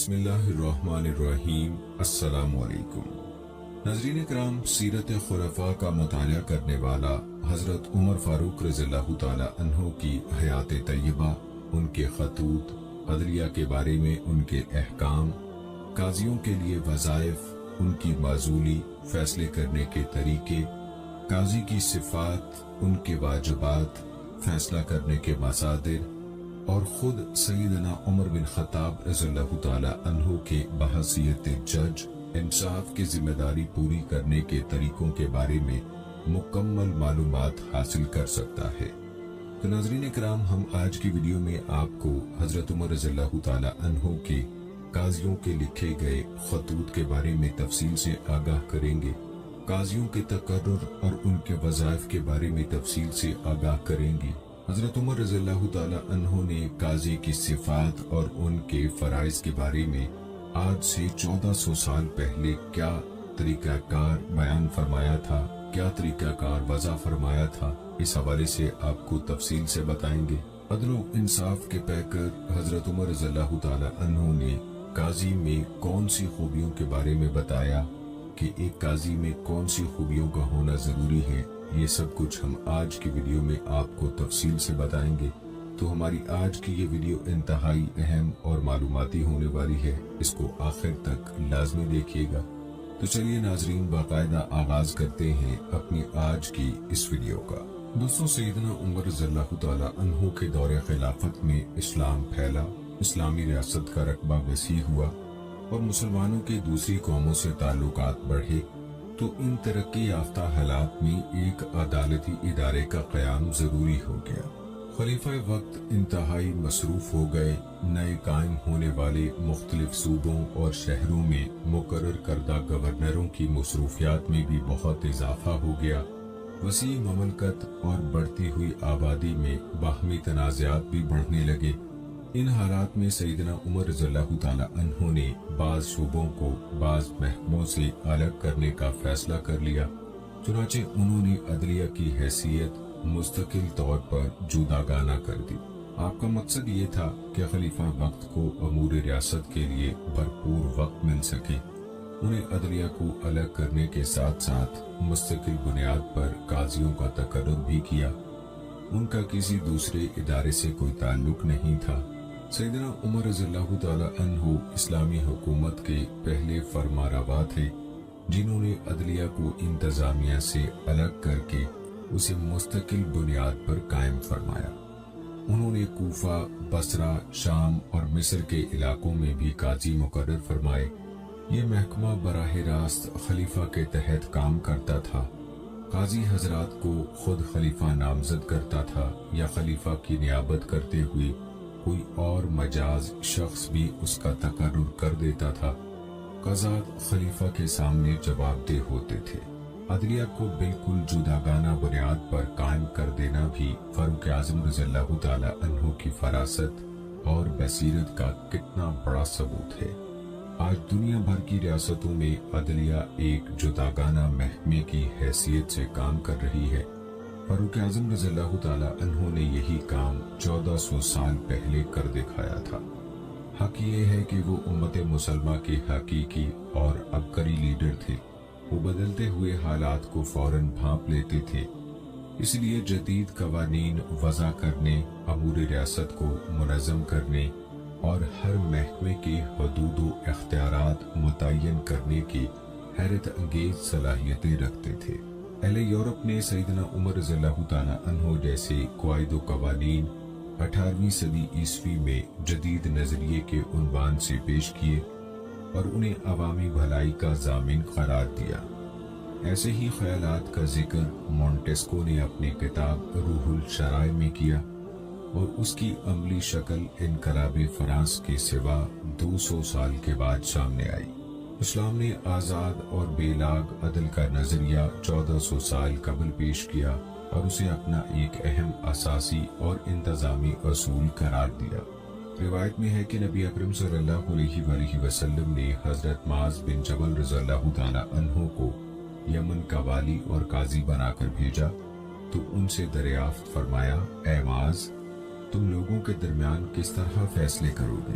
بسم اللہ الرحمن الرحیم۔ السلام علیکم ناظرین کرام، سیرت خلفاء کا مطالعہ کرنے والا حضرت عمر فاروق رضی اللہ تعالی عنہ کی حیات طیبہ، ان کے خطوط، عدلیہ کے بارے میں ان کے احکام، قاضیوں کے لیے وظائف، ان کی معزولی، فیصلے کرنے کے طریقے، قاضی کی صفات، ان کے واجبات، فیصلہ کرنے کے مصادر اور خود سیدنا عمر بن خطاب رضی اللہ تعالی عنہ کے بحیثیت جج انصاف کی ذمہ داری پوری کرنے کے طریقوں کے بارے میں مکمل معلومات حاصل کر سکتا ہے۔ تو ناظرین کرام، ہم آج کی ویڈیو میں آپ کو حضرت عمر رضی اللہ تعالی عنہ کے قاضیوں کے لکھے گئے خطوط کے بارے میں تفصیل سے آگاہ کریں گے، قاضیوں کے تقرر اور ان کے وظائف کے بارے میں تفصیل سے آگاہ کریں گے۔ حضرت عمر رضی اللہ تعالی عنہ نے قاضی کی صفات اور ان کے فرائض کے بارے میں آج سے 1400 سال پہلے کیا طریقہ کار بیان فرمایا تھا، کیا طریقہ کار وضع فرمایا تھا، اس حوالے سے آپ کو تفصیل سے بتائیں گے۔ عدل و انصاف کے پیکر حضرت عمر رضی اللہ تعالی عنہ نے قاضی میں کون سی خوبیوں کے بارے میں بتایا کہ ایک قاضی میں کون سی خوبیوں کا ہونا ضروری ہے، یہ سب کچھ ہم آج کی ویڈیو میں آپ کو تفصیل سے بتائیں گے۔ تو ہماری آج کی یہ ویڈیو انتہائی اہم اور معلوماتی ہونے والی ہے، اس کو آخر تک لازمی دیکھیے گا۔ تو چلیے ناظرین، باقاعدہ آغاز کرتے ہیں اپنی آج کی اس ویڈیو کا۔ دوستوں، سیدنا عمر رضی اللہ تعالی عنہ کے دور خلافت میں اسلام پھیلا، اسلامی ریاست کا رقبہ وسیع ہوا اور مسلمانوں کے دوسری قوموں سے تعلقات بڑھے، تو ان ترقی یافتہ حالات میں ایک عدالتی ادارے کا قیام ضروری ہو گیا۔ خلیفہ وقت انتہائی مصروف ہو گئے، نئے قائم ہونے والے مختلف صوبوں اور شہروں میں مقرر کردہ گورنروں کی مصروفیات میں بھی بہت اضافہ ہو گیا۔ وسیع مملکت اور بڑھتی ہوئی آبادی میں باہمی تنازعات بھی بڑھنے لگے۔ ان حالات میں سیدنا عمر رضی اللہ تعالی عنہ نے بعض شعبوں کو بعض محکموں سے الگ کرنے کا فیصلہ کر لیا، چنانچہ انہوں نے عدلیہ کی حیثیت مستقل طور پر جداگانہ کر دی۔ آپ کا مقصد یہ تھا کہ خلیفہ وقت کو امور ریاست کے لیے بھرپور وقت مل سکے۔ انہیں عدلیہ کو الگ کرنے کے ساتھ ساتھ مستقل بنیاد پر قاضیوں کا تقرر بھی کیا۔ ان کا کسی دوسرے ادارے سے کوئی تعلق نہیں تھا۔ سیدنا عمر رضی اللہ تعالی عنہ اسلامی حکومت کے پہلے فرمانروا تھے، جنہوں نے عدلیہ کو انتظامیہ سے الگ کر کے اسے مستقل بنیاد پر قائم فرمایا۔ انہوں نے کوفہ، بصرہ، شام اور مصر کے علاقوں میں بھی قاضی مقرر فرمائے۔ یہ محکمہ براہ راست خلیفہ کے تحت کام کرتا تھا۔ قاضی حضرات کو خود خلیفہ نامزد کرتا تھا یا خلیفہ کی نیابت کرتے ہوئے کوئی اور مجاز شخص بھی اس کا تقرر کر دیتا تھا۔ قضات خلیفہ کے سامنے جواب دہ ہوتے تھے۔ عدلیہ کو بالکل جداگانہ بنیاد پر قائم کر دینا بھی فاروق اعظم رضی اللہ تعالی عنہ کی فراست اور بصیرت کا کتنا بڑا ثبوت ہے۔ آج دنیا بھر کی ریاستوں میں عدلیہ ایک جداگانہ محکمے کی حیثیت سے کام کر رہی ہے۔ فاروق اعظم رضی اللہ تعالی عنہ نے یہی کام 1400 سال پہلے کر دکھایا تھا۔ حق یہ ہے کہ وہ امت مسلمہ کے حقیقی اور عبقری لیڈر تھے۔ وہ بدلتے ہوئے حالات کو فوراً بھانپ لیتے تھے، اس لیے جدید قوانین وضع کرنے، امور ریاست کو منظم کرنے اور ہر محکمے کے حدود و اختیارات متعین کرنے کی حیرت انگیز صلاحیتیں رکھتے تھے۔ اہل یورپ نے سیدنا عمر رضی اللہ تعالی عنہ جیسے قواعد و قوانین 18ویں صدی عیسوی میں جدید نظریے کے عنوان سے پیش کیے اور انہیں عوامی بھلائی کا ضامن قرار دیا۔ ایسے ہی خیالات کا ذکر مونٹیسکو نے اپنی کتاب روح الشرائع میں کیا اور اس کی عملی شکل انقلاب فرانس کے سوا 200 سال کے بعد سامنے آئی۔ اسلام نے آزاد اور بے لاگ عدل کا نظریہ 1400 سال قبل پیش کیا اور اسے اپنا ایک اہم اساسی اور انتظامی اصول قرار دیا۔ روایت میں ہے کہ نبی اکرم صلی اللہ علیہ وآلہ وسلم نے حضرت معاذ بن جبل رضی اللہ تعالی عنہ کو یمن کا والی اور قاضی بنا کر بھیجا تو ان سے دریافت فرمایا، اے معاذ، تم لوگوں کے درمیان کس طرح فیصلے کرو گے؟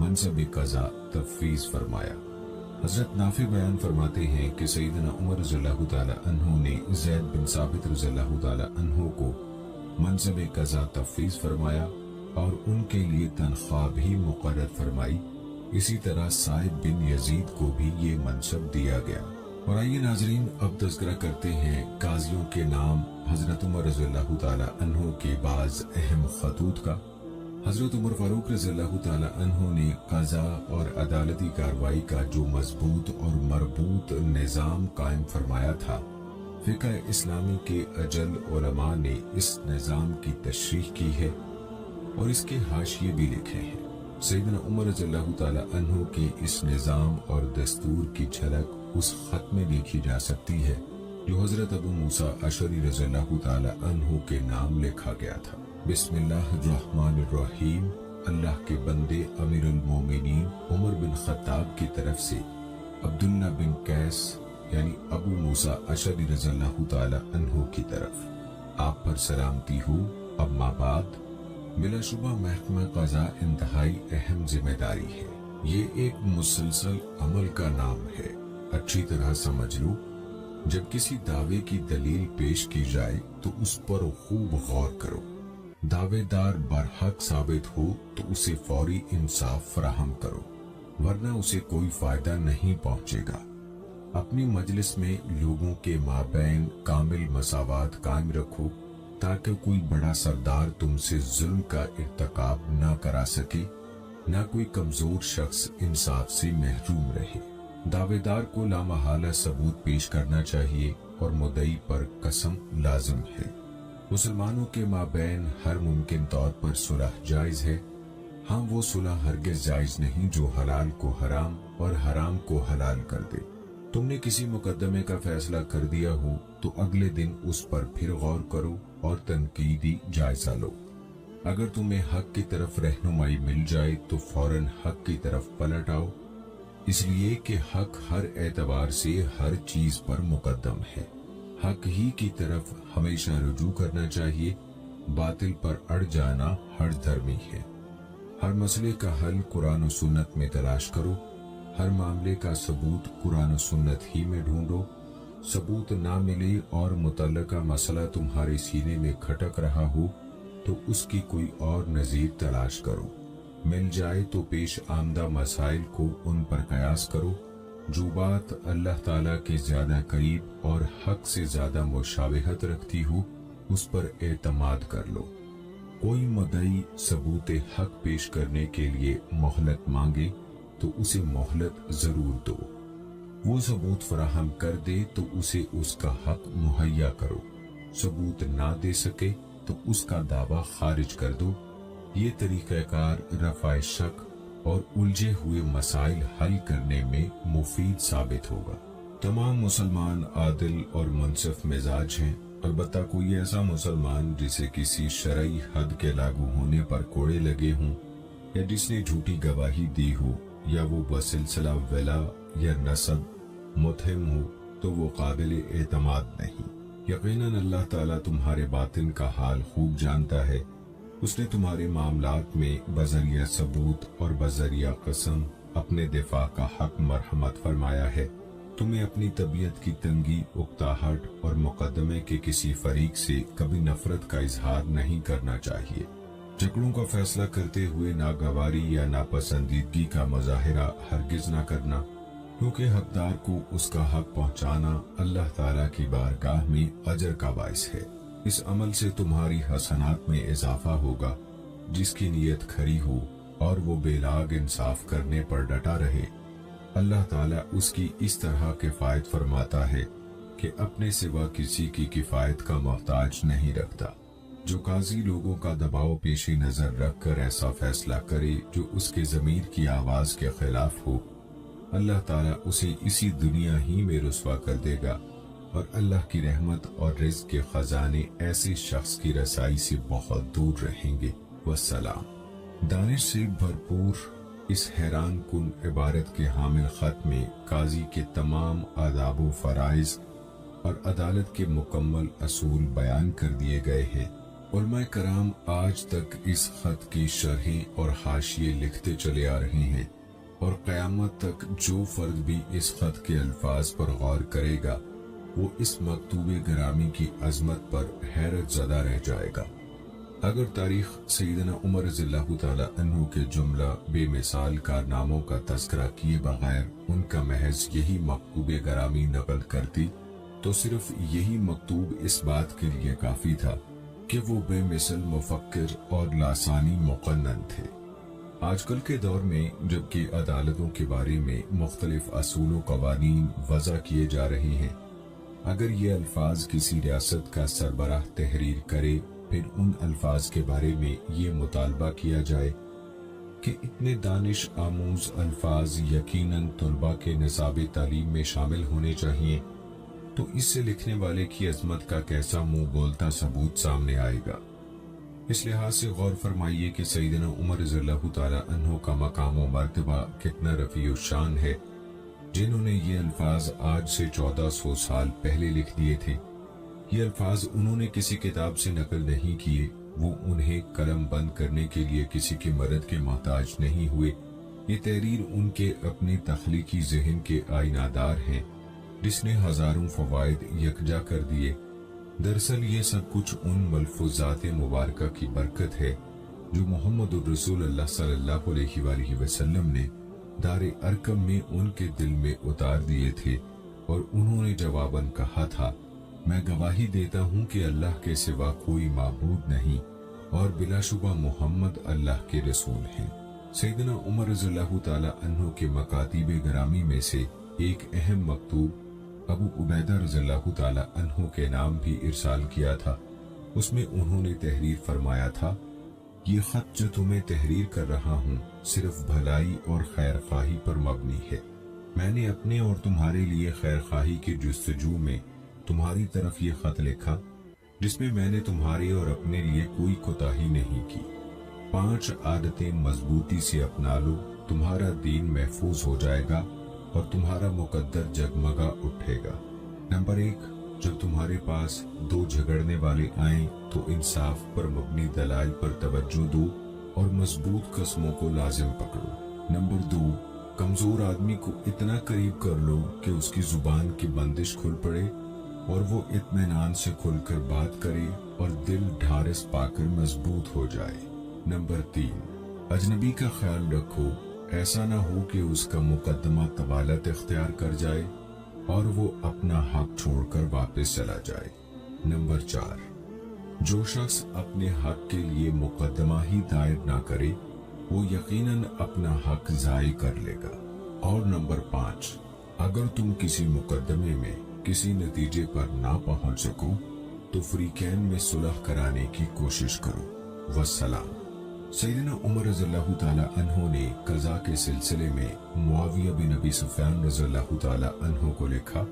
منصب قضا تفویض فرمایا۔ حضرت نافع بیان فرماتے ہیں کہ سیدنا عمر رضی اللہ تعالی عنہ نے زید بن ثابت رضی اللہ تعالی عنہ کو منصب قضا تفویض فرمایا اور ان کے لیے تنخواہ بھی مقرر فرمائی۔ اسی طرح صاحب بن یزید کو بھی یہ منصب دیا گیا۔ اور آئیے ناظرین اب تذکرہ کرتے ہیں قاضیوں کے نام حضرت عمر رضی اللہ تعالی عنہ کے بعض اہم خطوط کا۔ حضرت عمر فاروق رضی اللہ تعالی عنہ نے قضا اور عدالتی کارروائی کا جو مضبوط اور مربوط نظام قائم فرمایا تھا، فقہ اسلامی کے اجل علماء نے اس نظام کی تشریح کی ہے اور اس کے حاشیے بھی لکھے ہیں۔ سیدنا عمر رضی اللہ تعالی عنہ کے اس نظام اور دستور کی جھلک اس خط میں دیکھی جا سکتی ہے جو حضرت ابو موسیٰ اشعری رضی اللہ تعالی عنہ کے نام لکھا گیا تھا۔ بسم اللہ الرحمن الرحیم، اللہ کے بندے امیر المومنین عمر بن خطاب کی طرف سے عبداللہ بن قیس یعنی ابو موسیٰ اشعری رضی اللہ تعالی عنہ کی طرف آپ پر سلامتی ہو۔ اما بعد، بلا شبہ محکمہ قضا انتہائی اہم ذمہ داری ہے۔ یہ ایک مسلسل عمل کا نام ہے۔ اچھی طرح سمجھ لو، جب کسی دعوے کی دلیل پیش کی جائے تو اس پر خوب غور کرو۔ دعوے دار برحق ثابت ہو تو اسے فوری انصاف فراہم کرو، ورنہ اسے کوئی فائدہ نہیں پہنچے گا۔ اپنی مجلس میں لوگوں کے مابین کامل مساوات قائم رکھو تاکہ کوئی بڑا سردار تم سے ظلم کا ارتکاب نہ کرا سکے، نہ کوئی کمزور شخص انصاف سے محروم رہے۔ دعوے دار کو لامحالہ ثبوت پیش کرنا چاہیے اور مدعی پر قسم لازم ہے۔ مسلمانوں کے مابین ہر ممکن طور پر صلح جائز ہے، ہاں وہ صلح ہرگز جائز نہیں جو حلال کو حرام اور حرام کو حلال کر دے۔ تم نے کسی مقدمے کا فیصلہ کر دیا ہو تو اگلے دن اس پر پھر غور کرو اور تنقیدی جائزہ لو۔ اگر تمہیں حق کی طرف رہنمائی مل جائے تو فوراً حق کی طرف پلٹ آؤ، اس لیے کہ حق ہر اعتبار سے ہر چیز پر مقدم ہے۔ حق ہی کی طرف ہمیشہ رجوع کرنا چاہیے، باطل پر اڑ جانا ہر دھرمی ہے۔ ہر مسئلے کا حل قرآن و سنت میں تلاش کرو، ہر معاملے کا ثبوت قرآن و سنت ہی میں ڈھونڈو۔ ثبوت نہ ملے اور متعلقہ مسئلہ تمہارے سینے میں کھٹک رہا ہو تو اس کی کوئی اور نظیر تلاش کرو۔ مل جائے تو پیش آمدہ مسائل کو ان پر قیاس کرو۔ جو بات اللہ تعالیٰ کے زیادہ قریب اور حق سے زیادہ مشابہت رکھتی ہو اس پر اعتماد کر لو۔ کوئی مدعی ثبوت حق پیش کرنے کے لیے مہلت مانگے تو اسے مہلت ضرور دو۔ وہ ثبوت فراہم کر دے تو اسے اس کا حق مہیا کرو۔ ثبوت نہ دے سکے تو اس کا دعویٰ خارج کر دو۔ یہ طریقہ کار رفع شک اور الجھے ہوئے مسائل حل کرنے میں مفید ثابت ہوگا۔ تمام مسلمان عادل اور منصف مزاج ہیں، البتہ کوئی ایسا مسلمان جسے کسی شرعی حد کے لاگو ہونے پر کوڑے لگے ہوں، یا جس نے جھوٹی گواہی دی ہو، یا وہ بسلسلہ ولا یا نسب متہم ہو، تو وہ قابل اعتماد نہیں۔ یقیناً اللہ تعالیٰ تمہارے باطن کا حال خوب جانتا ہے۔ اس نے تمہارے معاملات میں بذریعہ ثبوت اور بذریعہ قسم اپنے دفاع کا حق مرحمت فرمایا ہے۔ تمہیں اپنی طبیعت کی تنگی، اکتاہٹ اور مقدمے کے کسی فریق سے کبھی نفرت کا اظہار نہیں کرنا چاہیے۔ جھگڑوں کا فیصلہ کرتے ہوئے ناگواری یا ناپسندیدگی کا مظاہرہ ہرگز نہ کرنا، کیونکہ حقدار کو اس کا حق پہنچانا اللہ تعالیٰ کی بارگاہ میں اجر کا باعث ہے۔ اس عمل سے تمہاری حسنات میں اضافہ ہوگا۔ جس کی نیت کھری ہو اور وہ بے لاگ انصاف کرنے پر ڈٹا رہے، اللہ تعالیٰ اس کی اس طرح کفایت فرماتا ہے کہ اپنے سوا کسی کی کفایت کا محتاج نہیں رکھتا۔ جو قاضی لوگوں کا دباؤ پیش نظر رکھ کر ایسا فیصلہ کرے جو اس کے ضمیر کی آواز کے خلاف ہو، اللہ تعالیٰ اسے اسی دنیا ہی میں رسوا کر دے گا، اور اللہ کی رحمت اور رزق کے خزانے ایسے شخص کی رسائی سے بہت دور رہیں گے۔ والسلام۔ دانش سے بھرپور اس حیران کن عبارت کے حامل خط میں قاضی کے تمام آداب و فرائض اور عدالت کے مکمل اصول بیان کر دیے گئے ہیں۔ علماء کرام آج تک اس خط کی شرحیں اور حاشیے لکھتے چلے آ رہے ہیں، اور قیامت تک جو فرد بھی اس خط کے الفاظ پر غور کرے گا وہ اس مکتوب گرامی کی عظمت پر حیرت زدہ رہ جائے گا۔ اگر تاریخ سیدنا عمر رضی اللہ تعالی عنہ کے جملہ بے مثال کارناموں کا تذکرہ کیے بغیر ان کا محض یہی مکتوب گرامی نقل کرتی تو صرف یہی مکتوب اس بات کے لیے کافی تھا کہ وہ بے مثل مفکر اور لاسانی مقنن تھے۔ آج کل کے دور میں جبکہ عدالتوں کے بارے میں مختلف اصول و قوانین وضع کیے جا رہے ہیں، اگر یہ الفاظ کسی ریاست کا سربراہ تحریر کرے، پھر ان الفاظ کے بارے میں یہ مطالبہ کیا جائے کہ اتنے دانش آموز الفاظ یقیناً طلباء کے نصاب تعلیم میں شامل ہونے چاہیے، تو اس سے لکھنے والے کی عظمت کا کیسا منہ بولتا ثبوت سامنے آئے گا۔ اس لحاظ سے غور فرمائیے کہ سیدنا عمر رضی اللہ تعالی عنہ کا مقام و مرتبہ کتنا رفیع الشان ہے، جنہوں نے یہ الفاظ آج سے 1400 سال پہلے لکھ دیے تھے۔ یہ الفاظ انہوں نے کسی کتاب سے نقل نہیں کیے، وہ انہیں قلم بند کرنے کے لیے کسی کی مدد کے محتاج نہیں ہوئے۔ یہ تحریر ان کے اپنے تخلیقی ذہن کے آئینہ دار ہیں، جس نے ہزاروں فوائد یکجا کر دیے۔ دراصل یہ سب کچھ ان ملفوظات مبارکہ کی برکت ہے جو محمد الرسول اللہ صلی اللہ علیہ وآلہ وسلم نے دار ارقم میں ان کے دل میں اتار دیے تھے، اور انہوں نے جواباً کہا تھا، میں گواہی دیتا ہوں کہ اللہ کے سوا کوئی معبود نہیں، اور بلا شبہ محمد اللہ کے رسول ہیں۔ سیدنا عمر رضی اللہ تعالی عنہ کے مکاتیب گرامی میں سے ایک اہم مکتوب ابو عبیدہ رضی اللہ تعالی عنہ کے نام بھی ارسال کیا تھا۔ اس میں انہوں نے تحریر فرمایا تھا، یہ خط جو تمہیں تحریر کر رہا ہوں صرف بھلائی اور خیر خواہی پر مبنی ہے۔ میں نے اپنے اور تمہارے لیے خیر خواہی کی جستجو میں تمہاری طرف یہ خط لکھا، جس میں میں نے تمہارے اور اپنے لیے کوئی کوتاہی نہیں کی۔ 5 عادتیں مضبوطی سے اپنا لو، تمہارا دین محفوظ ہو جائے گا اور تمہارا مقدر جگمگا اٹھے گا۔ نمبر 1، جب تمہارے پاس 2 جھگڑنے والے آئیں تو انصاف پر مبنی دلائل پر توجہ دو اور مضبوط قسموں کو لازم پکڑو۔ نمبر 2، کمزور آدمی کو اتنا قریب کر لو کہ اس کی زبان کی بندش کھل پڑے اور وہ اطمینان سے کھل کر بات کرے اور دل ڈھارس پا کر مضبوط ہو جائے۔ نمبر 3، اجنبی کا خیال رکھو، ایسا نہ ہو کہ اس کا مقدمہ طوالت اختیار کر جائے اور وہ اپنا حق چھوڑ کر واپس چلا جائے۔ نمبر 4، جو شخص اپنے حق کے لیے مقدمہ ہی دائر نہ کرے وہ یقیناً اپنا حق ضائع کر لے گا۔ اور نمبر 5، اگر تم کسی مقدمے میں کسی نتیجے پر نہ پہنچ سکو تو فریقین میں صلح کرانے کی کوشش کرو۔ والسلام۔ سیدنا عمر رضی اللہ تعالی عنہ نے قضاء کے سلسلے میں معاویہ بن ابی سفیان رضی اللہ تعالی عنہ کو لکھا،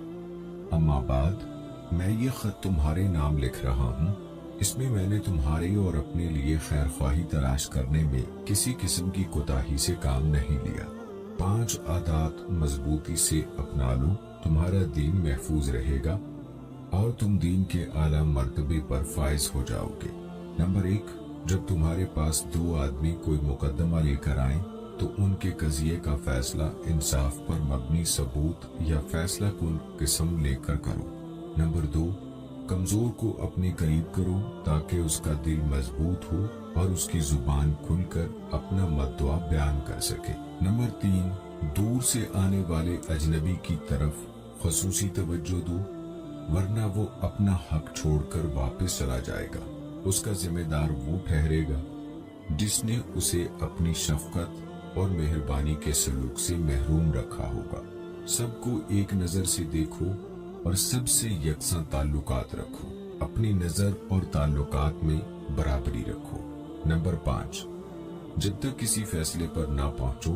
اما بعد، میں یہ خط تمہارے نام لکھ رہا ہوں، اس میں میں نے تمہارے اور اپنے لیے خیر خواہی تلاش کرنے میں کسی قسم کی کوتاہی سے کام نہیں لیا۔ 5 عادات مضبوطی سے اپنا لو، تمہارا دین محفوظ رہے گا اور تم دین کے اعلیٰ مرتبے پر فائز ہو جاؤ گے۔ نمبر 1، جب تمہارے پاس 2 آدمی کوئی مقدمہ لے کر آئیں تو ان کے قضیے کا فیصلہ انصاف پر مبنی ثبوت یا فیصلہ کن قسم لے کر کرو۔ نمبر 2، کمزور کو اپنے قریب کرو تاکہ اس کا دل مضبوط ہو اور اس کی زبان کھل کر اپنا مدعا بیان کر سکے۔ نمبر 3، دور سے آنے والے اجنبی کی طرف خصوصی توجہ دو، ورنہ وہ اپنا حق چھوڑ کر واپس چلا جائے گا۔ اس کا ذمہ دار وہ ٹھہرے گا جس نے اسے اپنی شفقت اور مہربانی کے سلوک سے محروم رکھا ہوگا۔ سب کو ایک نظر سے دیکھو اور سب سے یکساں تعلقات رکھو، اپنی نظر اور تعلقات میں برابری رکھو۔ نمبر 5، جب تک کسی فیصلے پر نہ پہنچو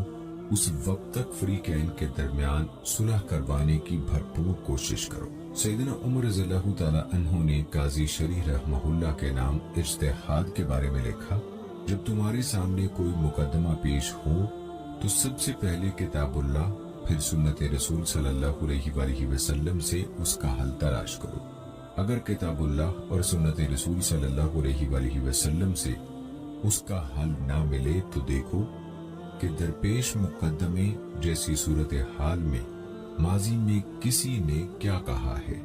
اس وقت تک فریقین کے درمیان صلح کروانے کی بھرپور کوشش کرو۔ سیدنا عمر رضی اللہ تعالی عنہ نے قاضی شریح رحمہ اللہ کے نام اجتہاد کے بارے میں لکھا، جب تمہارے سامنے کوئی مقدمہ پیش ہو تو سب سے پہلے کتاب اللہ پھر سنت رسول صلی اللہ علیہ وآلہ وسلم سے اس کا حل تلاش کرو۔ اگر کتاب اللہ اور سنت رسول صلی اللہ علیہ وآلہ وسلم سے اس کا حل نہ ملے تو دیکھو کہ درپیش مقدمے جیسی صورتحال میں ماضی میں کسی نے کیا کہا ہے۔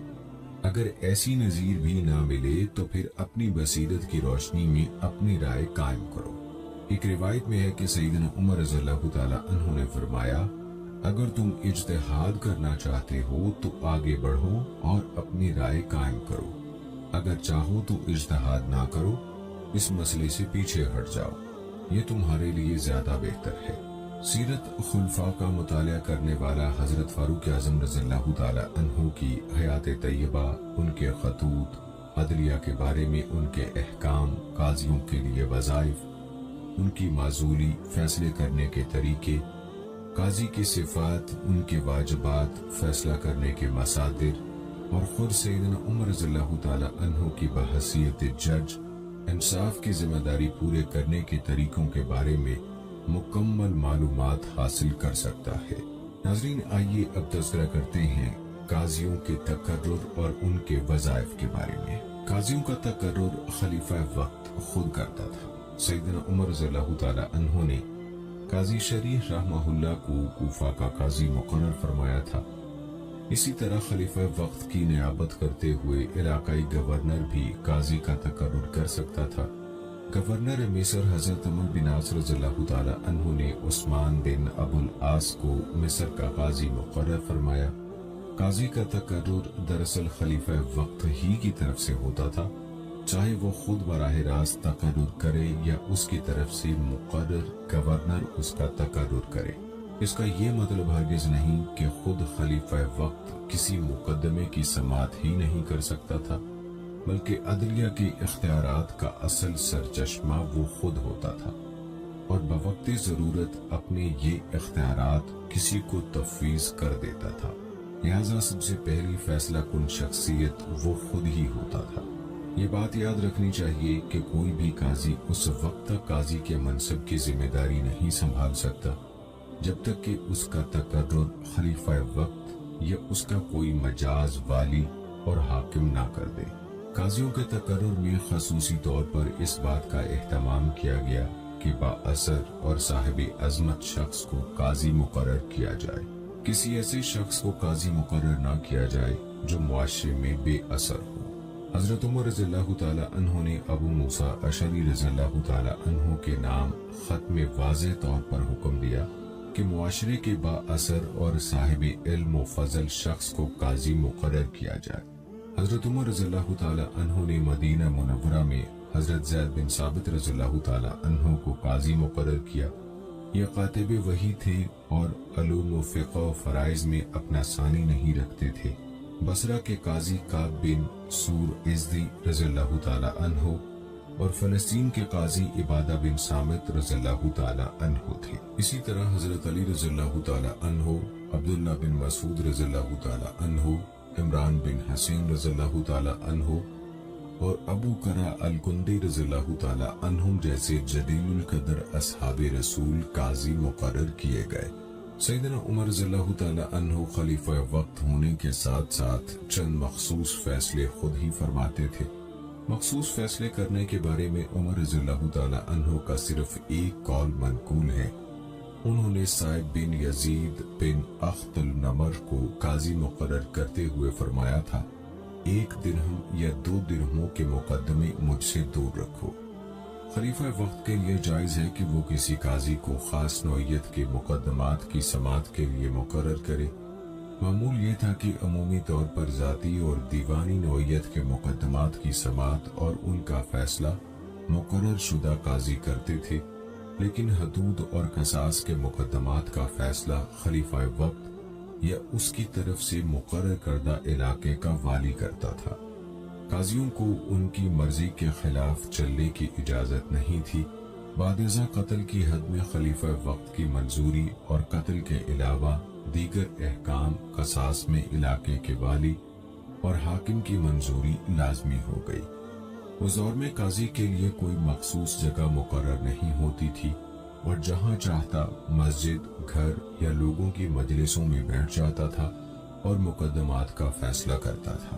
اگر ایسی نظیر بھی نہ ملے تو پھر اپنی بصیرت کی روشنی میں اپنی رائے قائم کرو۔ ایک روایت میں ہے کہ سیدنا عمر رضی اللہ تعالی عنہ نے فرمایا، اگر تم اجتہاد کرنا چاہتے ہو تو آگے بڑھو اور اپنی رائے قائم کرو، اگر چاہو تو اجتہاد نہ کرو، اس مسئلے سے پیچھے ہٹ جاؤ، یہ تمہارے لیے زیادہ بہتر ہے۔ سیرت خلفاء کا مطالعہ کرنے والا حضرت فاروق اعظم رضی اللہ تعالی عنہ کی حیات طیبہ، ان کے خطوط، عدلیہ کے بارے میں ان کے احکام، قاضیوں کے لیے وظائف، ان کی معزولی، فیصلے کرنے کے طریقے، قاضی کی صفات، ان کے واجبات، فیصلہ کرنے کے مصادر، اور خود سیدنا عمر رضی اللہ تعالی عنہ کی بحیثیت جج انصاف کی ذمہ داری پورے کرنے کے طریقوں کے بارے میں مکمل معلومات حاصل کر سکتا ہے۔ ناظرین، آئیے اب تذکرہ کرتے ہیں قاضیوں کے تقرر اور ان کے وظائف کے بارے میں۔ قاضیوں کا تقرر خلیفہ وقت خود کرتا تھا۔ سیدنا عمر رضی اللہ تعالی عنہ نے قاضی شریح رحمہ اللہ کو کوفہ کا قاضی مقرر فرمایا تھا۔ اسی طرح خلیفہ وقت کی نیابت کرتے ہوئے علاقائی گورنر بھی قاضی کا تقرر کر سکتا تھا۔ گورنر مصر حضرت عمر بن عاص رضی اللہ تعالی عنہ نے عثمان بن ابو العاص کو مصر کا قاضی مقرر فرمایا۔ قاضی کا تقرر دراصل خلیفہ وقت ہی کی طرف سے ہوتا تھا، چاہے وہ خود براہ راست تقرر کرے یا اس کی طرف سے مقرر گورنر اس کا تقرر کرے۔ اس کا یہ مطلب ہرگز نہیں کہ خود خلیفہ وقت کسی مقدمے کی سماعت ہی نہیں کر سکتا تھا، بلکہ عدلیہ کے اختیارات کا اصل سرچشمہ وہ خود ہوتا تھا اور بوقت ضرورت اپنے یہ اختیارات کسی کو تفویض کر دیتا تھا۔ لہذا سب سے پہلی فیصلہ کن شخصیت وہ خود ہی ہوتا تھا۔ یہ بات یاد رکھنی چاہیے کہ کوئی بھی قاضی اس وقت تک قاضی کے منصب کی ذمہ داری نہیں سنبھال سکتا جب تک کہ اس کا تقرر خلیفہ وقت یا اس کا کوئی مجاز والی اور حاکم نہ کر دے۔ قاضیوں کے تقرر میں خصوصی طور پر اس بات کا اہتمام کیا گیا کہ بااثر اور صاحب عظمت شخص کو قاضی مقرر کیا جائے۔ کسی ایسے شخص کو قاضی مقرر نہ کیا جائے جو معاشرے میں بے اثر ہو۔ حضرت عمر رضی اللہ تعالی عنہ نے ابو موسیٰ اشعری رضی اللہ تعالی عنہ کے نام خط میں واضح طور پر حکم دیا کہ معاشرے کے با اثر اور صاحب علم و فضل شخص کو قاضی مقرر کیا جائے۔ حضرت عمر رضی اللہ تعالی عنہ نے مدینہ منورہ میں حضرت زید بن ثابت رضی اللہ تعالی عنہ کو قاضی مقرر کیا۔ یہ کاتب وحی تھے اور علوم و فقہ و فرائض میں اپنا ثانی نہیں رکھتے تھے۔ بصرہ کے قاضی کعب بن سور ازدی رضی اللہ تعالی عنہ اور فلسطین کے قاضی عبادہ بن صامت رضی اللہ تعالی عنہ تھے۔ اسی طرح حضرت علی رضی اللہ تعالی عنہ، عبداللہ بن مسعود رضی اللہ تعالی عنہ، عمران بن حسین رضی اللہ تعالی عنہ اور ابو کرہ الکندی رضی اللہ تعالی عنہم جیسے جلیل القدر اصحاب رسول قاضی مقرر کیے گئے۔ سیدنا عمر رضی اللہ تعالی عنہ خلیفہ وقت ہونے کے ساتھ ساتھ چند مخصوص فیصلے خود ہی فرماتے تھے۔ مخصوص فیصلے کرنے کے بارے میں عمر رضی اللہ تعالی عنہ کا صرف ایک قول منقول ہے۔ انہوں نے سائب بن یزید بن اخت النمر کو قاضی مقرر کرتے ہوئے فرمایا تھا، 1 درہم یا 2 درہموں کے مقدمے مجھ سے دور رکھو۔ خلیفہ وقت کے لیے جائز ہے کہ وہ کسی قاضی کو خاص نوعیت کے مقدمات کی سماعت کے لیے مقرر کرے۔ معمول یہ تھا کہ عمومی طور پر ذاتی اور دیوانی نوعیت کے مقدمات کی سماعت اور ان کا فیصلہ مقرر شدہ قاضی کرتے تھے، لیکن حدود اور قصاص کے مقدمات کا فیصلہ خلیفہ وقت یا اس کی طرف سے مقرر کردہ علاقے کا والی کرتا تھا۔ قاضیوں کو ان کی مرضی کے خلاف چلنے کی اجازت نہیں تھی۔ بعد ازاں قتل کی حد میں خلیفہ وقت کی منظوری اور قتل کے علاوہ دیگر احکام قصاص میں علاقے کے والی اور حاکم کی منظوری لازمی ہو گئی۔ اس دور میں قاضی کے لیے کوئی مخصوص جگہ مقرر نہیں ہوتی تھی اور جہاں چاہتا مسجد، گھر یا لوگوں کی مجلسوں میں بیٹھ جاتا تھا اور مقدمات کا فیصلہ کرتا تھا۔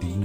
3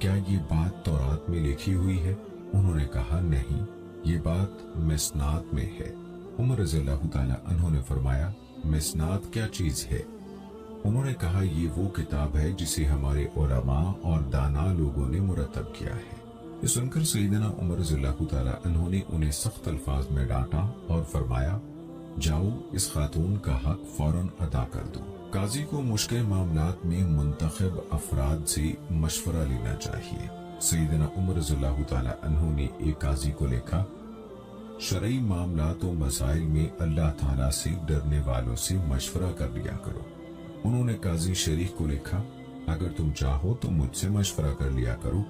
کیا یہ بات تورات میں لکھی ہوئی ہے؟ انہوں نے کہا نہیں، یہ بات مسناد میں ہے۔ عمر رضی اللہ تعالیٰ عنہ نے فرمایا مسناد کیا چیز ہے؟ انہوں نے کہا یہ وہ کتاب ہے جسے ہمارے علماء اور دانا لوگوں نے مرتب کیا ہے۔ یہ سن کر سیدنا عمر رضی اللہ تعالیٰ عنہ نے انہیں سخت الفاظ میں ڈانٹا اور فرمایا جاؤ اس خاتون کا حق فوراً ادا کر دو۔ قاضی کو مشکل معاملات میں منتخب افراد سے مشورہ لینا چاہیے۔ سیدنا عمر رضی اللہ تعالیٰ عنہ نے ایک قاضی کو لکھا شرعی معاملات و مسائل میں اللہ تعالیٰ سے ڈرنے والوں سے مشورہ کر لیا کرو۔ انہوں نے قاضی شریف کو لکھا اگر تم چاہو تو مجھ سے مشورہ کر لیا کرو،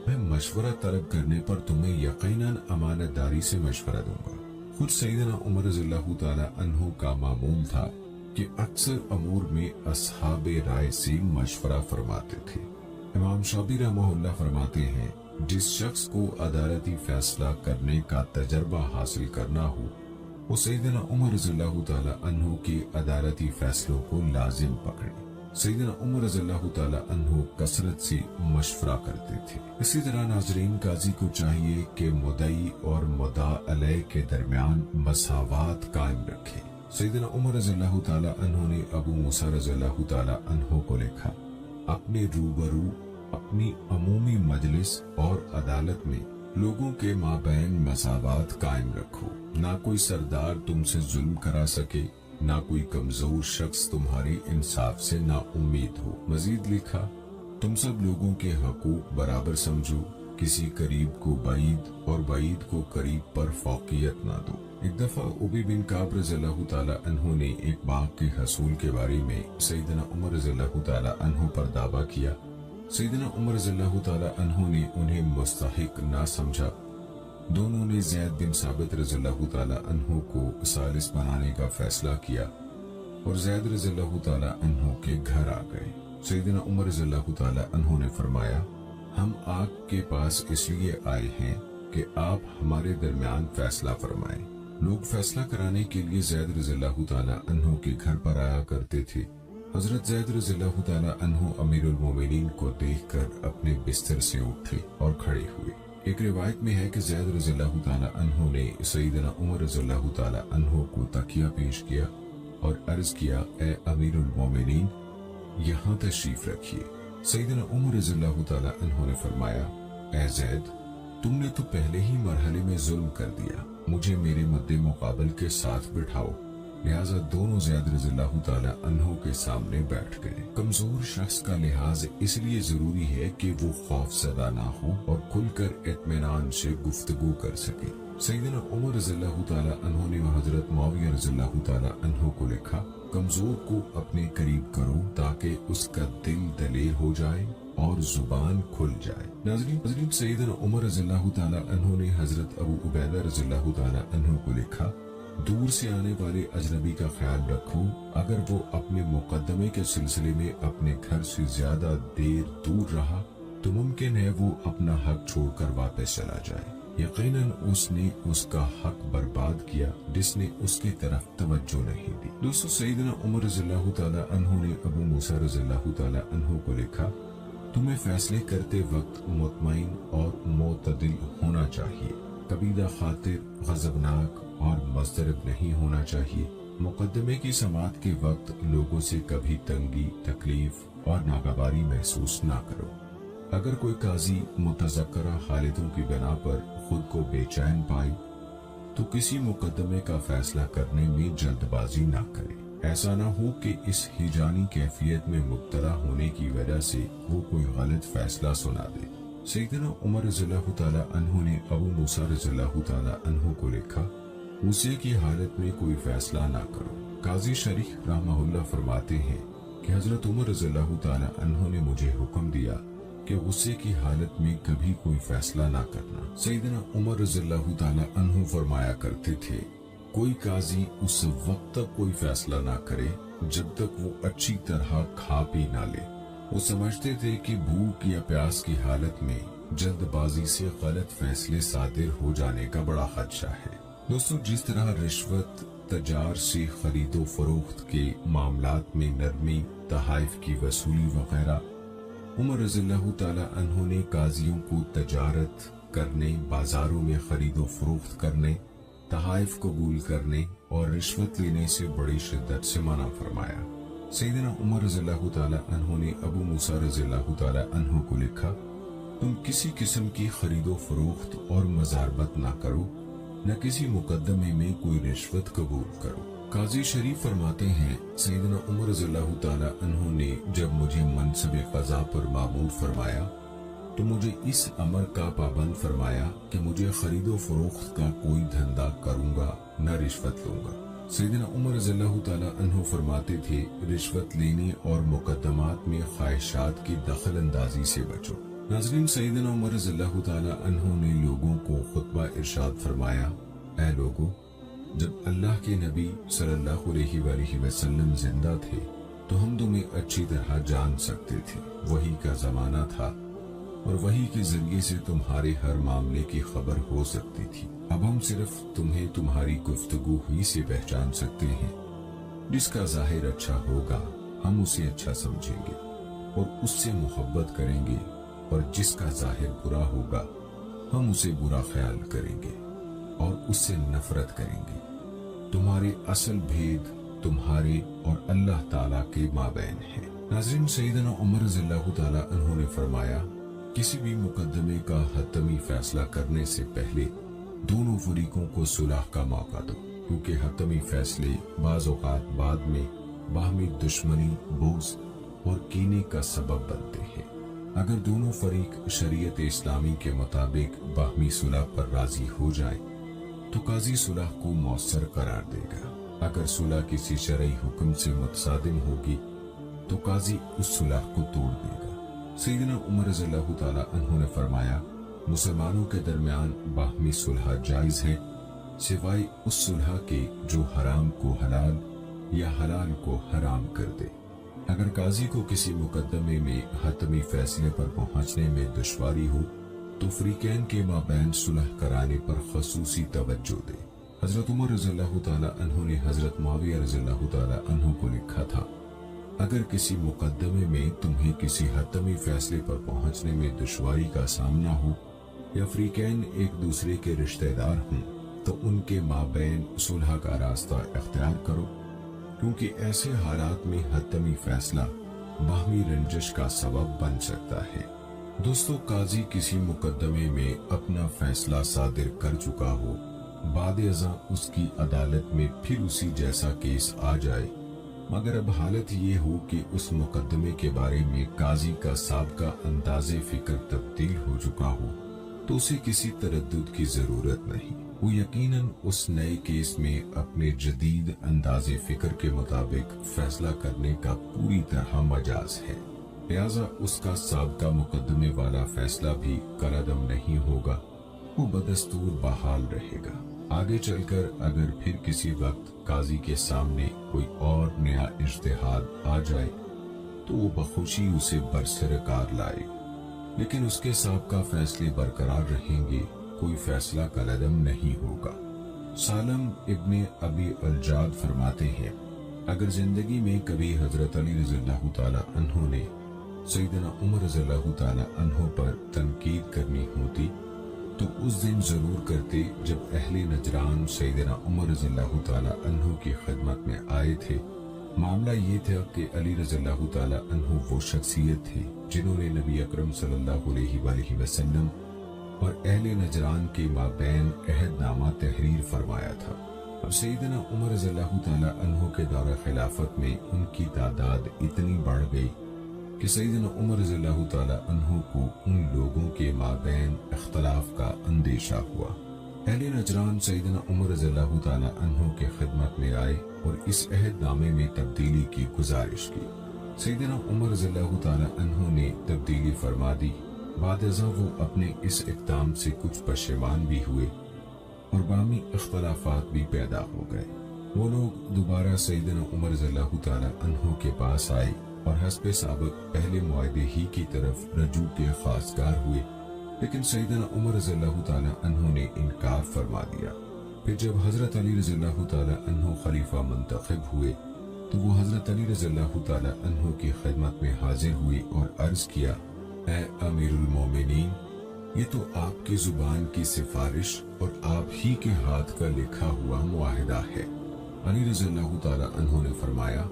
میں مشورہ طلب کرنے پر تمہیں یقیناً امانت داری سے مشورہ دوں گا۔ خود سیدنا عمر رضی اللہ تعالیٰ عنہ کا معمول تھا کہ اکثر امور میں اصحاب رائے سے مشورہ فرماتے تھے۔ امام شافعی رحمہ اللہ فرماتے ہیں جس شخص کو عدالتی فیصلہ کرنے کا تجربہ حاصل کرنا ہو وہ سیدنا عمر رضی اللہ تعالیٰ عنہ کے عدالتی فیصلوں کو لازم پکڑے۔ سیدنا عمر رضی اللہ تعالیٰ عنہ کثرت سے مشورہ کرتے تھے۔ اسی طرح ناظرین قاضی کو چاہیے کہ مدعی اور مدعا علیہ کے درمیان مساوات قائم رکھے۔ سیدنا عمر رضی اللہ تعالیٰ عنہ نے ابو موسیٰ رضی اللہ تعالیٰ عنہ کو لکھا اپنے روبرو اپنی عمومی مجلس اور عدالت میں لوگوں کے مابین مساوات قائم رکھو، نہ کوئی سردار تم سے ظلم کرا سکے، نہ کوئی کمزور شخص تمہاری انصاف سے نا امید ہو۔ مزید لکھا تم سب لوگوں کے حقوق برابر سمجھو، کسی قریب کو بعید اور بعید کو قریب پر فوقیت نہ دو۔ ایک دفعہ ابی بن کعب رضی اللہ تعالیٰ عنہ نے ایک باغ کے حصول کے بارے میں سیدنا عمر رضی اللہ تعالیٰ عنہ پر دعویٰ کیا۔ سیدنا عمر رضی اللہ تعالیٰ عنہ نے انہیں مستحق نہ سمجھا۔ دونوں نے زید بن ثابت رضی اللہ تعالیٰ عنہ کو ثالث بنانے کا فیصلہ کیا اور زید رضی اللہ تعالیٰ عنہ کے گھر آ گئے۔ سیدنا عمر رضی اللہ تعالیٰ عنہ نے فرمایا ہم آپ کے پاس اس لیے آئے ہیں کہ آپ ہمارے درمیان فیصلہ فرمائیں۔ لوگ فیصلہ کرانے کے لیے زید رضی اللہ تعالیٰ عنہ کے گھر پر آیا کرتے تھے۔ حضرت زید رضی اللہ تعالیٰ عنہ امیر المومنین کو دیکھ کر اپنے بستر سے اٹھے اور کھڑے ہوئے۔ ایک روایت میں ہے کہ زید رضی اللہ تعالیٰ عنہ نے سیدنا عمر رضی اللہ تعالیٰ عنہ کو تکیہ پیش کیا اور عرض کیا اے امیر المومنین یہاں تشریف رکھیے۔ سیدنا عمر رضی اللہ تعالیٰ عنہ نے فرمایا اے زید تم نے تو پہلے ہی مرحلے میں ظلم کر دیا، مجھے میرے مد مقابل کے ساتھ بٹھاؤ۔ لہٰذا دونوں زید رضی اللہ تعالیٰ عنہ کے سامنے بیٹھ گئے۔ کمزور شخص کا لحاظ اس لیے ضروری ہے کہ وہ خوف زدہ نہ ہو اور کھل کر اطمینان سے گفتگو کر سکے۔ سیدنا عمر رضی اللہ تعالیٰ عنہ نے حضرت معاویہ رضی اللہ تعالیٰ عنہ کو لکھا کمزور کو اپنے قریب کرو تاکہ اس کا دل دلیر ہو جائے اور زبان کھل جائے۔ ناظرین سیدنا عمر رضی اللہ تعالیٰ عنہ نے حضرت ابو عبیدہ رضی اللہ تعالیٰ عنہ کو لکھا دور سے آنے والے اجنبی کا خیال رکھو، اگر وہ اپنے مقدمے کے سلسلے میں اپنے گھر سے زیادہ دیر دور رہا تو ممکن ہے وہ اپنا حق چھوڑ کر واپس چلا جائے، یقیناً اس نے اس کا حق برباد کیا جس نے اس کی طرف توجہ نہیں دی۔ دوستو سیدنا عمر رضی اللہ تعالیٰ عنہ نے ابو موسیٰ رضی اللہ تعالیٰ عنہ کو لکھا تمہیں فیصلے کرتے وقت مطمئن اور معتدل ہونا چاہیے، کبیدہ خاطر، غضبناک اور مضطرب نہیں ہونا چاہیے۔ مقدمے کی سماعت کے وقت لوگوں سے کبھی تنگی، تکلیف اور ناگواری محسوس نہ کرو۔ اگر کوئی قاضی متذکرہ حالتوں کی بنا پر خود کو بے چین پائے تو کسی مقدمے کا فیصلہ کرنے میں جلد بازی نہ کرے، ایسا نہ ہو کہ اس ہیجانی کیفیت میں مبتلا ہونے کی وجہ سے وہ کوئی غلط فیصلہ سنا دے۔ سیدنا عمر رضی اللہ تعالیٰ عنہ نے ابو موسیٰ رضی اللہ تعالیٰ عنہ کو لکھا غصے کی حالت میں کوئی فیصلہ نہ کرو۔ قاضی شریف رحمہ اللہ فرماتے ہیں کہ حضرت عمر رضی اللہ تعالیٰ عنہ نے مجھے حکم دیا کہ غصے کی حالت میں کبھی کوئی فیصلہ نہ کرنا۔ سیدنا عمر رضی اللہ تعالیٰ عنہ فرمایا کرتے تھے کوئی قاضی اس وقت تک کوئی فیصلہ نہ کرے جب تک وہ اچھی طرح کھا پی نہ لے۔ وہ سمجھتے تھے کہ بھوک یا پیاس کی حالت میں جلد بازی سے غلط فیصلے صادر ہو جانے کا بڑا خدشہ ہے۔ دوستو جس طرح رشوت، تجار سے خرید و فروخت کے معاملات میں نرمی، تحائف کی وصولی وغیرہ عمر رضی اللہ تعالی عنہ نے قاضیوں کو تجارت کرنے، بازاروں میں خرید و فروخت کرنے، تحائف قبول کرنے اور رشوت لینے سے بڑی شدت سے منع فرمایا۔ سیدنا عمر رضی اللہ تعالی عنہ نے ابو موسیٰ رضی اللہ تعالی عنہ کو لکھا، تم کسی قسم کی خرید و فروخت اور مزاربت نہ کرو، نہ کسی مقدمے میں کوئی رشوت قبول کرو۔ قاضی شریف فرماتے ہیں، سیدنا عمر رضی اللہ تعالی عنہ نے جب مجھے منصب قضا پر مامور فرمایا تو مجھے اس امر کا پابند فرمایا کہ مجھے خرید و فروخت کا کوئی دھندا کروں گا، نہ رشوت لوں گا۔ سیدنا عمر رضی اللہ تعالی عنہ فرماتے تھے، رشوت لینے اور مقدمات میں خواہشات کی دخل اندازی سے بچو۔ ناظرین، سیدنا عمر رضی اللہ تعالی عنہ نے لوگوں کو خطبہ ارشاد فرمایا، اے لوگو، جب اللہ کے نبی صلی اللہ علیہ وآلہ وسلم زندہ تھے تو ہم تمہیں اچھی طرح جان سکتے تھے، وحی کا زمانہ تھا اور وحی کے ذریعے سے تمہارے ہر معاملے کی خبر ہو سکتی تھی۔ اب ہم صرف تمہیں تمہاری گفتگو ہی سے پہچان سکتے ہیں، جس کا ظاہر اچھا ہوگا ہم اسے اچھا سمجھیں گے اور اس سے محبت کریں گے، اور جس کا ظاہر برا ہوگا ہم اسے برا خیال کریں گے اور اس سے نفرت کریں گے۔ تمہارے اصل بھید تمہارے اور اللہ تعالیٰ کے مابین ہے۔ ناظرین، سیدنا عمر رضی اللہ تعالیٰ عنہ نے فرمایا، کسی بھی مقدمے کا حتمی فیصلہ کرنے سے پہلے دونوں فریقوں کو صلح کا موقع دو، کیونکہ حتمی فیصلے بعض اوقات بعد میں باہمی دشمنی، بغض اور کینے کا سبب بنتے ہیں۔ اگر دونوں فریق شریعت اسلامی کے مطابق باہمی صلح پر راضی ہو جائیں تو قاضی صلح کو مؤثر قرار دے گا۔ اگر صلح کسی شرعی حکم سے متصادم ہوگی تو قاضی اس صلح کو توڑ دے گا۔ سیدنا عمر رضی اللہ تعالی عنہ نے فرمایا، مسلمانوں کے درمیان باہمی صلح جائز ہے، سوائے اس صلح کے جو حرام کو حلال یا حلال کو حرام کر دے۔ اگر قاضی کو کسی مقدمے میں حتمی فیصلے پر پہنچنے میں دشواری ہو تو فریقین کے مابین صلح کرانے پر خصوصی توجہ دے۔ حضرت عمر رضی اللہ تعالی عنہ نے حضرت معاویہ رضی اللہ تعالی عنہ کو لکھا تھا، اگر کسی مقدمے میں تمہیں کسی حتمی فیصلے پر پہنچنے میں دشواری کا سامنا ہو یا فریقین ایک دوسرے کے رشتہ دار ہوں تو ان کے مابین صلح کا راستہ اختیار کرو، کیونکہ ایسے حالات میں حتمی فیصلہ باہمی رنجش کا سبب بن سکتا ہے۔ دوستو، قاضی کسی مقدمے میں اپنا فیصلہ صادر کر چکا ہو، بعد ازاں اس کی عدالت میں پھر اسی جیسا کیس آ جائے، مگر اب حالت یہ ہو کہ اس مقدمے کے بارے میں قاضی کا سابقہ انداز فکر تبدیل ہو چکا ہو تو اسے کسی تردد کی ضرورت نہیں، وہ یقیناً اس نئے کیس میں اپنے جدید انداز فکر کے مطابق فیصلہ کرنے کا پوری طرح مجاز ہے، لہذا اس کا سابقہ مقدمے والا فیصلہ بھی کالعدم نہیں ہوگا، وہ بدستور بحال رہے گا۔ آگے چل کر اگر پھر کسی وقت قاضی کے سامنے کوئی اور نیا اجتہاد آ جائے تو وہ بخوشی اسے برسر کار لائے، لیکن اس کے سابقہ فیصلے برقرار رہیں گے، کوئی فیصلہ کالعدم نہیں ہوگا۔ سالم ابن ابی الجاد فرماتے ہیں، اگر زندگی میں کبھی حضرت علی رضی اللہ تعالی عنہ نے سیدنا عمر رضی اللہ تعالی عنہ پر تنقید کرنی ہوتی تو اس دن ضرور کرتے جب اہل نجران سیدنا عمر رضی اللہ تعالی عنہ کی خدمت میں آئے تھے۔ معاملہ یہ تھا کہ علی رضی اللہ تعالی عنہ وہ شخصیت تھی جنہوں نے نبی اکرم صلی اللہ علیہ وآلہ وسلم اور اہل نجران کے مابین عہد نامہ تحریر فرمایا تھا۔ اب سیدنا عمر رضی اللہ تعالی عنہ کے دور خلافت میں ان کی تعداد اتنی بڑھ گئی کہ سیدنا عمر رضی اللہ تعالی عنہ کو ان لوگوں کے مابین اختلاف کا اندیشہ ہوا۔ اہل نجران سیدنا عمر رضی اللہ تعالی عنہ کے خدمت میں آئے اور اس عہد نامے میں تبدیلی کی گزارش کی۔ سیدنا عمر رضی اللہ تعالی عنہ نے تبدیلی فرما دی، بعد ازاں وہ اپنے اس اقدام سے کچھ پشیمان بھی ہوئے اور باہمی اختلافات بھی پیدا ہو گئے۔ وہ لوگ دوبارہ سیدنا عمر رضی اللہ تعالی عنہ کے پاس آئے اور حسب سابق پہلے معاہدے ہی کی طرف رجوع کے خواستگار ہوئے، لیکن سیدنا عمر رضی اللہ تعالی عنہ نے انکار فرما دیا۔ پھر جب حضرت علی رضی اللہ تعالی عنہ خلیفہ منتخب ہوئے تو وہ حضرت علی رضی اللہ تعالی عنہ کی خدمت میں حاضر ہوئی اور عرض کیا، اے امیر المومنین، یہ تو آپ کی زبان کی سفارش اور آپ ہی کے ہاتھ کا لکھا ہوا معاہدہ ہے۔ علی رضی اللہ تعالی عنہ نے فرمایا،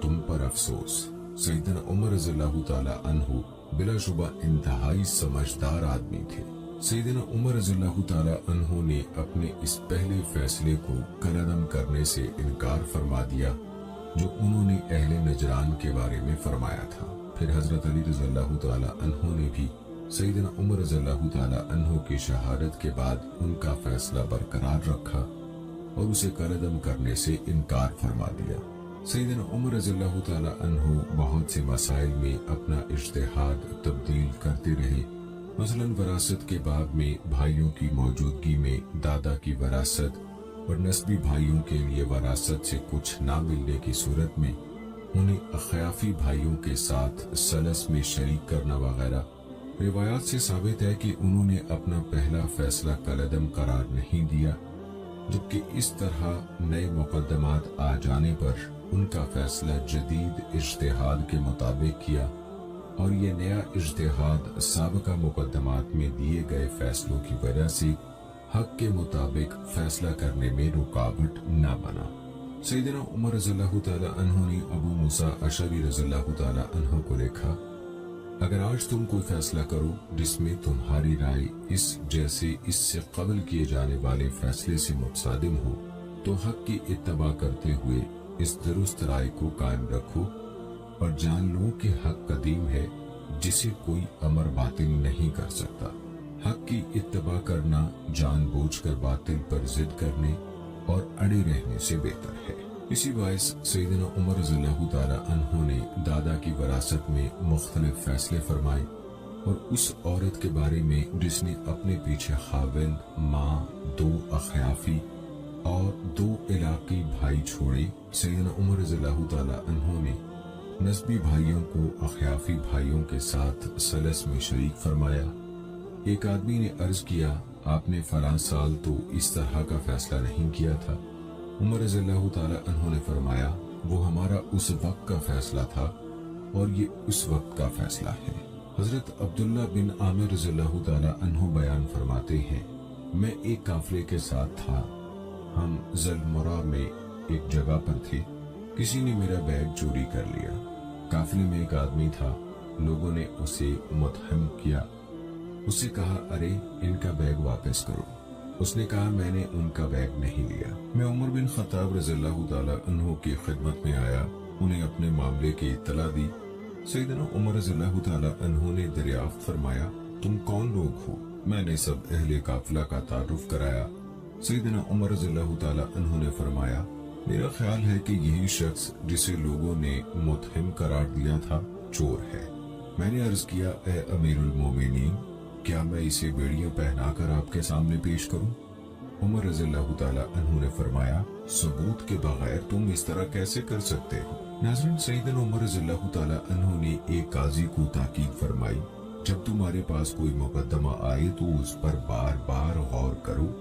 تم پر افسوس۔ سیدنا عمر رضی اللہ تعالی عنہ بلا شبہ انتہائی سمجھدار آدمی تھے۔ سیدنا عمر رضی اللہ تعالی عنہ نے اپنے اس پہلے فیصلے کو کالعدم کرنے سے انکار فرما دیا جو انہوں نے اہل نجران کے بارے میں فرمایا تھا۔ پھر حضرت علی رضی اللہ تعالی عنہ نے بھی سیدنا عمر رضی اللہ تعالی عنہ کی شہادت کے بعد ان کا فیصلہ برقرار رکھا اور اسے کالعدم کرنے سے انکار فرما دیا۔ سیدنا عمر رضی اللہ تعالی عنہ بہت سے مسائل میں اپنا اجتہاد تبدیل کرتے رہے۔ مثلاً وراثت کے باب میں بھائیوں کی موجودگی میں دادا کی وراثت اور نسبی بھائیوں کے لیے وراثت سے کچھ نہ ملنے کی صورت میں انہیں اخیافی بھائیوں کے ساتھ ثلث میں شریک کرنا وغیرہ۔ روایات سے ثابت ہے کہ انہوں نے اپنا پہلا فیصلہ کالعدم قرار نہیں دیا، جبکہ اس طرح نئے مقدمات آ جانے پر ان کا فیصلہ جدید اجتہاد کے مطابق کیا، اور یہ نیا اجتہاد سابقہ مقدمات میں دیے گئے فیصلوں کی وجہ سے حق کے مطابق فیصلہ کرنے میں رکاوٹ نہ بنا۔ سیدنا عمر رضی اللہ تعالی عنہ نے ابو موسیٰ اشعری رضی اللہ تعالی عنہ کو لکھا، اگر آج تم کوئی فیصلہ کرو جس میں تمہاری رائے اس جیسے اس سے قبل کیے جانے والے فیصلے سے متصادم ہو تو حق کی اتباع کرتے ہوئے اس درست رائے کو قائم رکھو، اور جان لو کہ حق قدیم ہے جسے کوئی امر باطل نہیں کر سکتا۔ حق کی اتباع کرنا جان بوجھ کر باطل پر ضد کرنے اور اڑے رہنے سے بہتر ہے۔ اسی باعث سیدنا عمر رضی اللہ تعالی عنہ نے دادا کی وراثت میں مختلف فیصلے فرمائے، اور اس عورت کے بارے میں جس نے اپنے پیچھے خاوند، ماں، 2 اخیافی اور 2 علاقی بھائی چھوڑے، سیدنا عمر رضی اللہ تعالی عنہ نے نسبی بھائیوں کو اخیافی بھائیوں کے ساتھ ثلث میں شریک فرمایا۔ ایک آدمی نے عرض کیا، آپ نے فلاں سال تو اس طرح کا فیصلہ نہیں کیا تھا۔ عمر رضی اللہ تعالی عنہ نے فرمایا، وہ ہمارا اس وقت کا فیصلہ تھا اور یہ اس وقت کا فیصلہ ہے۔ حضرت عبداللہ بن عامر رضی اللہ تعالی عنہ بیان فرماتے ہیں، میں ایک قافلے کے ساتھ تھا، ہم ذلمرہ میں ایک جگہ پر تھے، کسی نے میرا بیگ چوری کر لیا۔ قافلے میں ایک آدمی تھا، لوگوں نے اسے متہم کیا، اس سے کہا، ارے ان کا بیگ واپس کرو۔ اس نے کہا، میں نے ان کا بیگ نہیں لیا۔ میں عمر بن خطاب رضی اللہ تعالی عنہ کی خدمت میں آیا، انہیں اپنے معاملے کی اطلاع دی۔ سیدنا عمر رضی اللہ تعالی عنہ نے دریافت فرمایا، تم کون لوگ ہو؟ میں نے سب اہل قافلہ کا تعارف کرایا۔ سیدنا عمر رضی اللہ تعالی عنہ نے فرمایا، میرا خیال ہے کہ یہی شخص جسے لوگوں نے متہم قرار دیا تھا چور ہے۔ میں نے عرض کیا، اے امیر المومنین، کیا میں اسے بیڑیاں پہنا کر آپ کے سامنے پیش کروں؟ عمر رضی اللہ تعالی عنہ نے فرمایا، ثبوت کے بغیر تم اس طرح کیسے کر سکتے ہو؟ ناظرین، سیدنا عمر رضی اللہ تعالی عنہ نے ایک قاضی کو تاکید فرمائی، جب تمہارے پاس کوئی مقدمہ آئے تو اس پر بار بار غور کرو،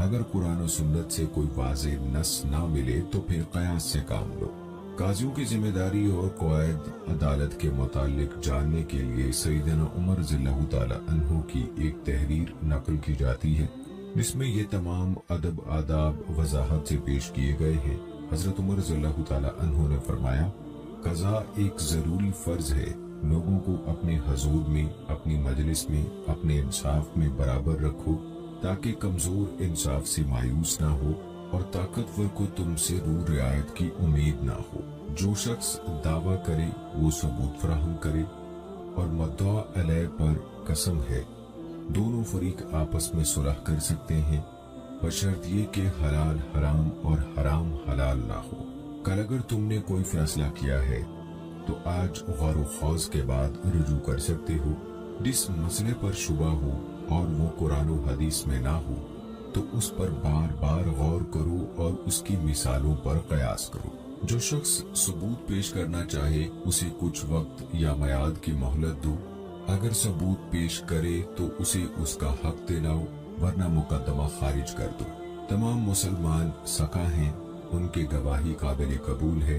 اگر قرآن و سنت سے کوئی واضح نص نہ ملے تو پھر قیاس سے کام لو۔ قاضیوں کی ذمہ داری اور قواعد عدالت کے متعلق جاننے کے لیے سیدنا عمر رضی اللہ تعالی عنہ کی ایک تحریر نقل کی جاتی ہے، جس میں یہ تمام ادب آداب وضاحت سے پیش کیے گئے ہیں۔ حضرت عمر رضی اللہ تعالی عنہ نے فرمایا، قضاء ایک ضروری فرض ہے، لوگوں کو اپنے حضور میں، اپنی مجلس میں، اپنے انصاف میں برابر رکھو، تاکہ کمزور انصاف سے مایوس نہ ہو اور طاقتور کو تم سے رو رعایت کی امید نہ ہو۔ جو شخص دعویٰ کرے وہ ثبوت فراہم کرے، اور مدعا علیہ پر قسم ہے، دونوں فریق آپس میں صلح کر سکتے ہیں، بشرط یہ کہ حلال حرام اور حرام حلال نہ ہو۔ کل اگر تم نے کوئی فیصلہ کیا ہے تو آج غور و خوض کے بعد رجوع کر سکتے ہو۔ جس مسئلے پر شبہ ہو اور وہ قرآن و حدیث میں نہ ہو تو اس پر بار بار غور کرو اور اس کی مثالوں پر قیاس کرو۔ جو شخص ثبوت پیش کرنا چاہے اسے کچھ وقت یا میعاد کی مہلت دو، اگر ثبوت پیش کرے تو اسے اس کا حق دلاؤ، ورنہ مقدمہ خارج کر دو۔ تمام مسلمان سکا ہیں، ان کی گواہی قابل قبول ہے،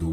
2,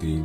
3,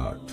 8,